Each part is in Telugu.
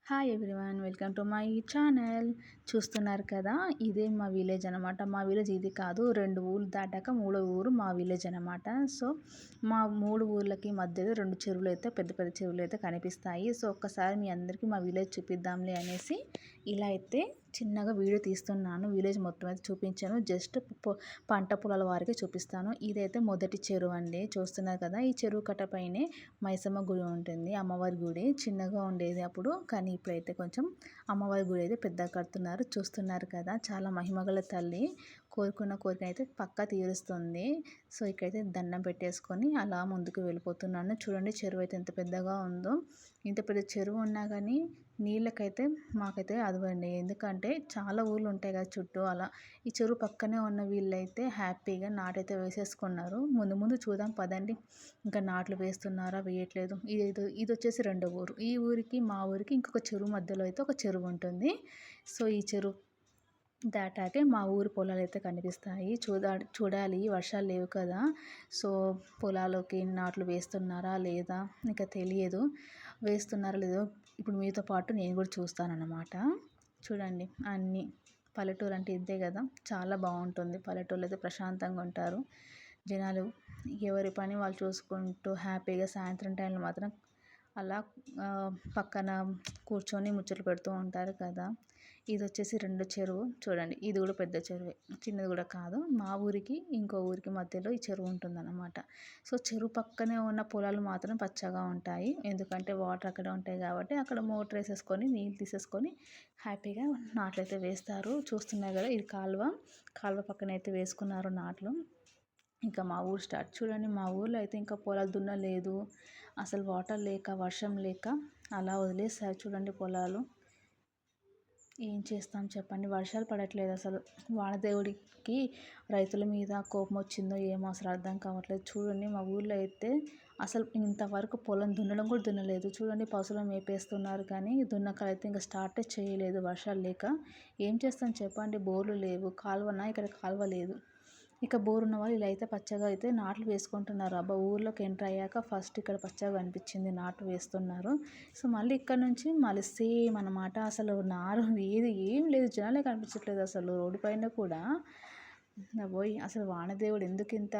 Hi everyone, welcome to my channel. చూస్తున్నారు కదా, ఇదే మా విలేజ్ అనమాట. మా విలేజ్ ఇది కాదు, 2 ఊర్లు దాటాక 3వ ఊరు మా విలేజ్ అనమాట. సో మా 3 ఊర్లకి మధ్యలో 2 చెరువులు అయితే, పెద్ద పెద్ద చెరువులు అయితే కనిపిస్తాయి. సో ఒక్కసారి మీ అందరికీ మా విలేజ్ చూపిద్దాంలే అనేసి ఇలా అయితే చిన్నగా వీడియో తీస్తున్నాను. విలేజ్ మొత్తం అయితే చూపించాను, జస్ట్ పంట పొలాల వారికి చూపిస్తాను. ఇదైతే మొదటి చెరువు అండి, చూస్తున్నారు కదా. ఈ చెరువు కట్టపైనే మైసమ్మ గుడి ఉంటుంది, అమ్మవారి గుడి. చిన్నగా ఉండేది అప్పుడు, కానీ ఇప్పుడైతే కొంచెం అమ్మవారి గుడి అయితే పెద్దగా కడుతున్నారు. చూస్తున్నారు కదా, చాలా మహిమగల తల్లి. కోరుకున్న కోరిక అయితే పక్కా తీరుస్తుంది. సో ఇక్కడైతే దండం పెట్టేసుకొని అలా ముందుకు వెళ్ళిపోతున్నాను. చూడండి చెరువు అయితే ఎంత పెద్దగా ఉందో. ఇంత పెద్ద చెరువు ఉన్నా కానీ నీళ్ళకైతే మాకైతే అదవండి. ఎందుకంటే చాలా ఊళ్ళు ఉంటాయి కదా చుట్టూ. అలా ఈ చెరువు పక్కనే ఉన్న వీళ్ళైతే హ్యాపీగా నాటైతే వేసేసుకున్నారు. ముందు ముందు చూద్దాం పదండి, ఇంకా నాట్లు వేస్తున్నారా వేయట్లేదు. ఇది వచ్చేసి 2వ ఊరు. ఈ ఊరికి మా ఊరికి ఇంకొక చెరువు మధ్యలో అయితే ఒక చెరువు ఉంటుంది. సో ఈ చెరువు దాటాకే మా ఊరు పొలాలు అయితే కనిపిస్తాయి. చూడాలి, వర్షాలు లేవు కదా. సో పొలాల్లోకి నాట్లు వేస్తున్నారా లేదా ఇంకా తెలియదు. వేస్తున్నారా లేదో ఇప్పుడు మీతో పాటు నేను కూడా చూస్తానన్నమాట. చూడండి, అన్నీ పల్లెటూరు అంటే ఇంతే కదా, చాలా బాగుంటుంది. పల్లెటూరులో అయితే ప్రశాంతంగా ఉంటారు జనాలు. ఎవరి పని వాళ్ళు చూసుకుంటూ హ్యాపీగా సాయంత్రం టైంలో మాత్రం అలా పక్కన కూర్చొని ముచ్చట్లు పెడుతూ ఉంటారు కదా. ఇది వచ్చేసి 2 చెరువు. చూడండి, ఇది కూడా పెద్ద చెరువే, చిన్నది కూడా కాదు. మా ఊరికి ఇంకో ఊరికి మధ్యలో ఈ చెరువు ఉంటుందన్నమాట. సో చెరువు పక్కనే ఉన్న పొలాలు మాత్రం పచ్చగా ఉంటాయి, ఎందుకంటే వాటర్ అక్కడే ఉంటాయి కాబట్టి. అక్కడ మోటార్ వేసేసుకొని నీళ్ళు తీసేసుకొని హ్యాపీగా నాట్లు అయితే వేస్తారు. చూస్తున్నారు కదా, ఇది కాలువ పక్కన అయితే వేసుకున్నారు నాట్లు. ఇంకా మా ఊరు స్టార్ట్. చూడండి, మా ఊర్లో అయితే ఇంకా పొలాలు దున్నలేదు, అసలు వాటర్ లేక వర్షం లేక అలా వదిలేస్తారు. చూడండి పొలాలు. ఏం చేస్తాం చెప్పండి, వర్షాలు పడట్లేదు అసలు. వానదేవుడికి రైతుల మీద కోపం వచ్చిందో ఏమో అసలు అర్థం కావట్లేదు. చూడండి మా ఊర్లో అయితే అసలు ఇంతవరకు పొలం దున్నడం కూడా దున్నలేదు. చూడండి పశువులను మేపేస్తున్నారు, కానీ దున్నకాలు అయితే ఇంకా స్టార్టే చేయలేదు వర్షాలు లేక. ఏం చేస్తాం చెప్పండి, బోర్లు లేవు, కాలువనా ఇక్కడ కాలువ లేదు. ఇక బోర్ ఉన్న వాళ్ళు ఇలా అయితే పచ్చగా అయితే నాట్లు వేసుకుంటున్నారు. అబ్బా, ఊర్లోకి ఎంటర్ అయ్యాక ఫస్ట్ ఇక్కడ పచ్చగా అనిపించింది, నాట్లు వేస్తున్నారు. సో మళ్ళీ ఇక్కడ నుంచి మళ్ళీ సేమ్ అన్నమాట. అసలు నారు ఏం లేదు, జనాలే కనిపించట్లేదు అసలు రోడ్డు పైన కూడా. పోయి అసలు వానదేవుడు ఎందుకు ఇంత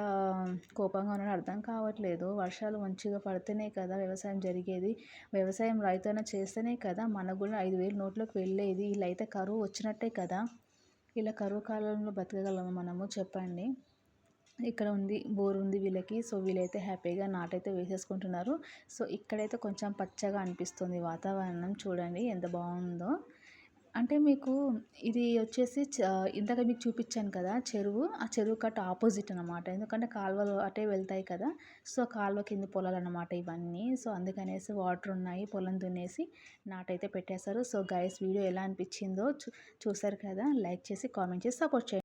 కోపంగా ఉన్నాడో అర్థం కావట్లేదు. వర్షాలు మంచిగా పడితేనే కదా వ్యవసాయం జరిగేది. వ్యవసాయం రైతైనా చేస్తేనే కదా మనకు కూడా 5,000 నోట్లోకి వెళ్ళేది. ఇలా అయితే కరువు వచ్చినట్టే కదా. ఇలా కరువు కాలంలో బతకగలము మనము చెప్పండి. ఇక్కడ ఉంది, బోర్ ఉంది వీళ్ళకి. సో వీళ్ళైతే హ్యాపీగా నాటైతే వేసేసుకుంటున్నారు. సో ఇక్కడైతే కొంచెం పచ్చగా అనిపిస్తుంది వాతావరణం. చూడండి ఎంత బాగుందో. అంటే మీకు ఇది వచ్చేసి ఇందాక మీకు చూపించాను కదా చెరువు, ఆ చెరువు కట్ట ఆపోజిట్ అనమాట. ఎందుకంటే కాలువలు అటే వెళ్తాయి కదా. సో కాలువ కింది పొలాలు అనమాట ఇవన్నీ. సో అందుకనేసి వాటర్ ఉన్నాయి, పొలం దున్నేసి నాటైతే పెట్టేశారు. సో గైస్, వీడియో ఎలా అనిపించిందో చూసారు కదా. లైక్ చేసి కామెంట్ చేసి సపోర్ట్ చేయండి.